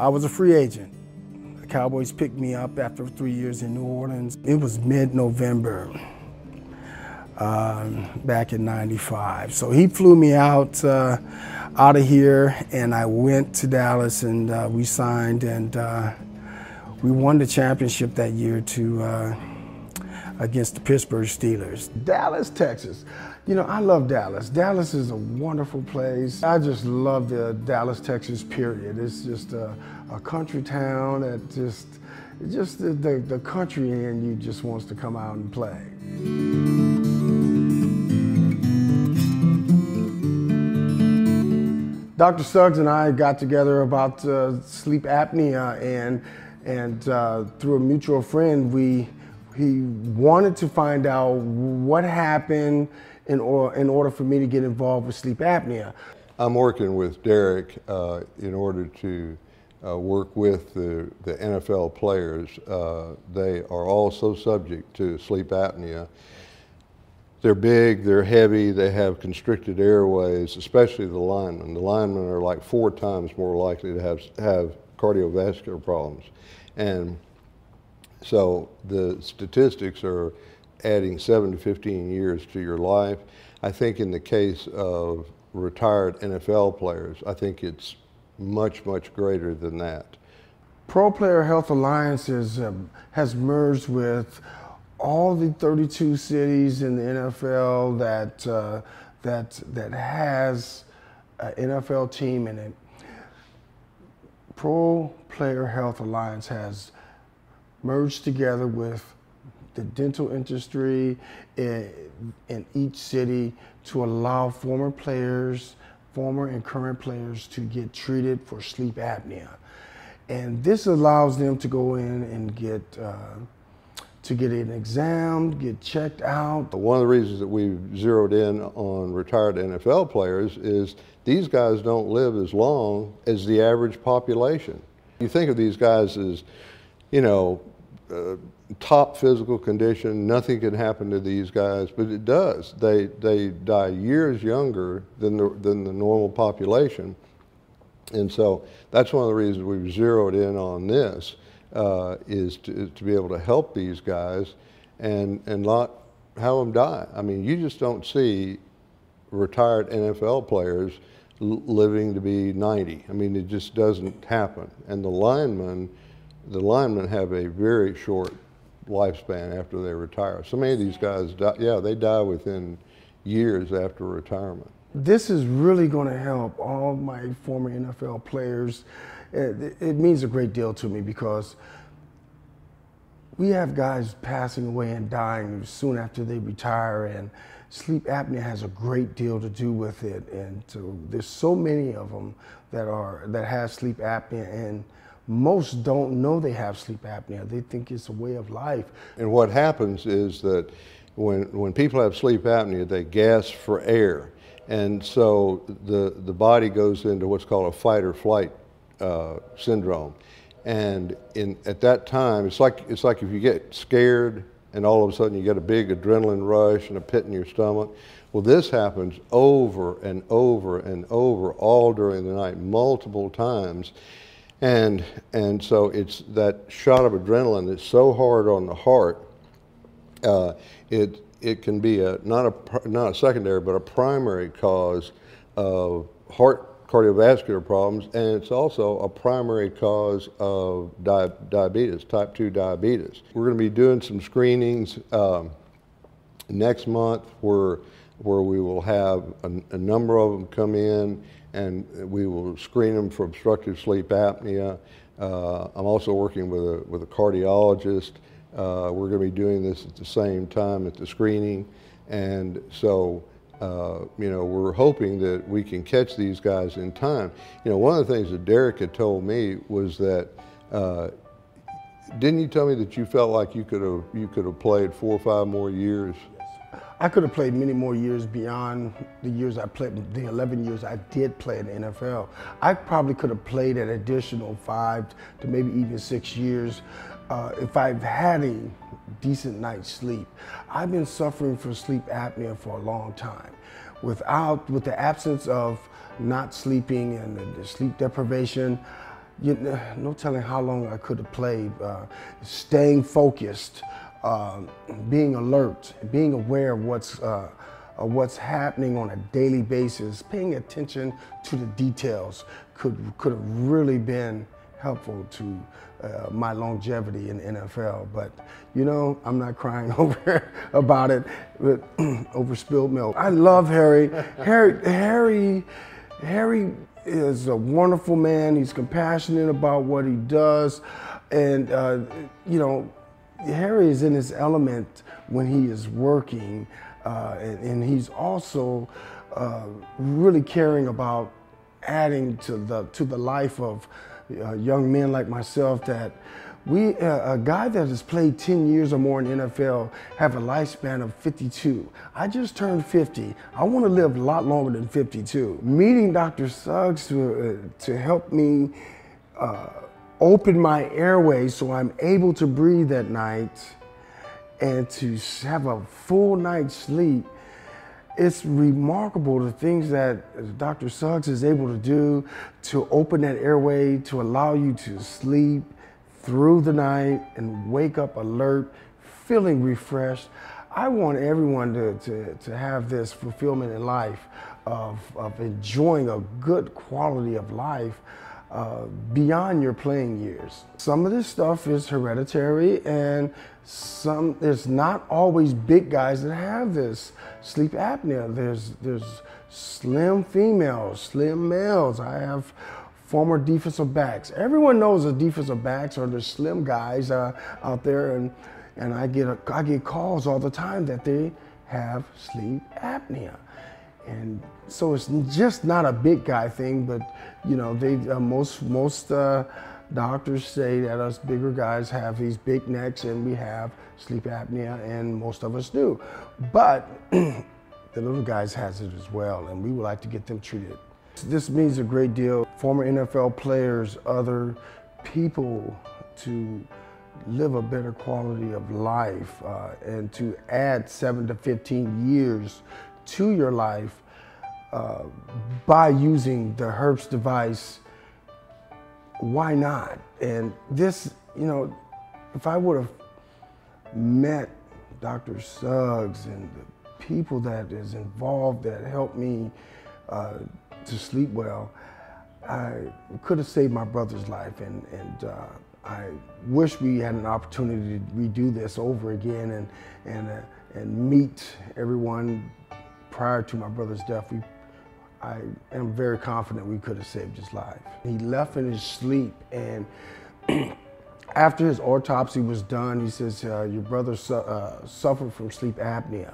I was a free agent. The Cowboys picked me up after 3 years in New Orleans. It was mid-November back in '95. So he flew me out of here, and I went to Dallas, and we signed, and we won the championship that year against the Pittsburgh Steelers. Dallas, Texas. You know, I love Dallas. Dallas is a wonderful place. I just love the Dallas, Texas, period. It's just a country town that just the country in you just wants to come out and play. Dr. Suggs and I got together about sleep apnea, and through a mutual friend, he wanted to find out what happened in order for me to get involved with sleep apnea. I'm working with Derek in order to work with the NFL players. They are also subject to sleep apnea. They're big, they're heavy, they have constricted airways, especially the linemen. The linemen are like 4 times more likely to have cardiovascular problems. And so the statistics are adding 7 to 15 years to your life. I think in the case of retired NFL players, I think it's much, much greater than that. Pro Player Health Alliance has merged with all the 32 cities in the NFL that has an NFL team in it. Pro Player Health Alliance has merged together with the dental industry in each city to allow former and current players to get treated for sleep apnea. And this allows them to go in and get an exam, get checked out. One of the reasons that we've zeroed in on retired NFL players is these guys don't live as long as the average population. You think of these guys as, you know, top physical condition, nothing can happen to these guys, but it does. They die years younger than the normal population. And so that's one of the reasons we've zeroed in on this, is to be able to help these guys and not have them die. I mean, you just don't see retired NFL players living to be 90. I mean, it just doesn't happen. And the linemen have a very short lifespan after they retire. So many of these guys die, they die within years after retirement. This is really going to help all my former NFL players. It means a great deal to me because we have guys passing away and dying soon after they retire, and sleep apnea has a great deal to do with it. And so there's so many of them that have sleep apnea, and most don't know they have sleep apnea. They think it's a way of life. And what happens is that when people have sleep apnea, they gasp for air. And so the body goes into what's called a fight or flight syndrome. And at that time, it's like if you get scared and all of a sudden you get a big adrenaline rush and a pit in your stomach. Well, this happens over and over and over all during the night, multiple times. And so it's that shot of adrenaline that's so hard on the heart, it can be not a secondary, but a primary cause of heart cardiovascular problems, and it's also a primary cause of diabetes, type 2 diabetes. We're going to be doing some screenings next month where we will have a number of them come in, and we will screen them for obstructive sleep apnea. I'm also working with a cardiologist. We're going to be doing this at the same time at the screening, and so we're hoping that we can catch these guys in time. You know, one of the things that Derek had told me was that, didn't you tell me that you felt like you could have played 4 or 5 more years? I could have played many more years beyond the years I played, the 11 years I did play in the NFL. I probably could have played an additional 5 to maybe even 6 years if I've had a decent night's sleep. I've been suffering from sleep apnea for a long time. With the absence of not sleeping and the sleep deprivation, no telling how long I could have played. Staying focused, being alert, being aware of what's happening on a daily basis, paying attention to the details could have really been helpful to my longevity in the NFL. But I'm not crying over about it, but over spilled milk. I love Harry. Harry is a wonderful man. He's compassionate about what he does, and Harry is in his element when he is working, and he's also really caring about adding to the life of young men like myself, that a guy that has played 10 years or more in the NFL have a lifespan of 52. I just turned 50. I want to live a lot longer than 52. Meeting Dr. Suggs to help me open my airways so I'm able to breathe at night and to have a full night's sleep. It's remarkable the things that Dr. Suggs is able to do to open that airway, to allow you to sleep through the night and wake up alert, feeling refreshed. I want everyone to have this fulfillment in life of enjoying a good quality of life beyond your playing years. Some of this stuff is hereditary, and there's not always big guys that have this sleep apnea. There's slim females, slim males. I have former defensive backs. Everyone knows the defensive backs are the slim guys out there, and I get calls all the time that they have sleep apnea. And so it's just not a big guy thing, but most doctors say that us bigger guys have these big necks and we have sleep apnea, and most of us do. But the little guys has it as well, and we would like to get them treated. This means a great deal. Former NFL players, other people, to live a better quality of life and to add 7 to 15 years to your life by using the Herbst device. Why not? And this, if I would have met Dr. Suggs and the people that is involved that helped me to sleep well, I could have saved my brother's life, and I wish we had an opportunity to redo this over again and meet everyone prior to my brother's death. I am very confident we could have saved his life. He left in his sleep, and after his autopsy was done, he says, your brother suffered from sleep apnea,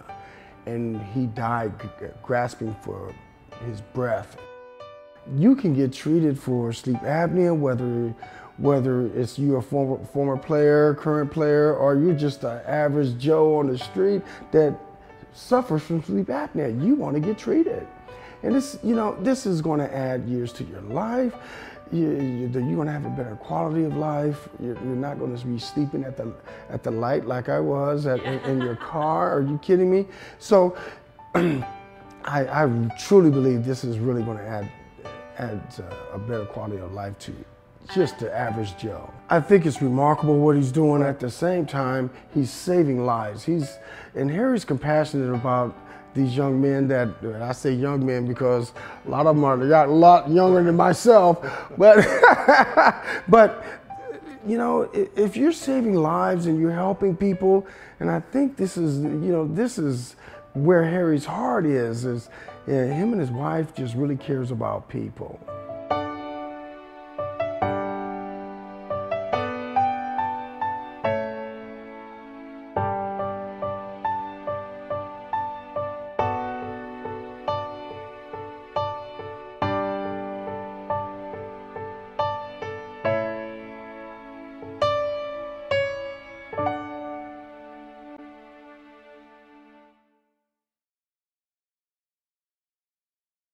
and he died grasping for his breath. You can get treated for sleep apnea, whether it's you a former player, current player, or you're just an average Joe on the street that suffers from sleep apnea. You want to get treated. And this is going to add years to your life. You're going to have a better quality of life. You're not going to be sleeping at the light like I was in your car. Are you kidding me? So I truly believe this is really going to add a better quality of life to just the average Joe. I think it's remarkable what he's doing. At the same time, he's saving lives. And Harry's compassionate about these young men I say young men because a lot of them are a lot younger than myself, but if you're saving lives and you're helping people, and I think this is where Harry's heart is him and his wife just really cares about people.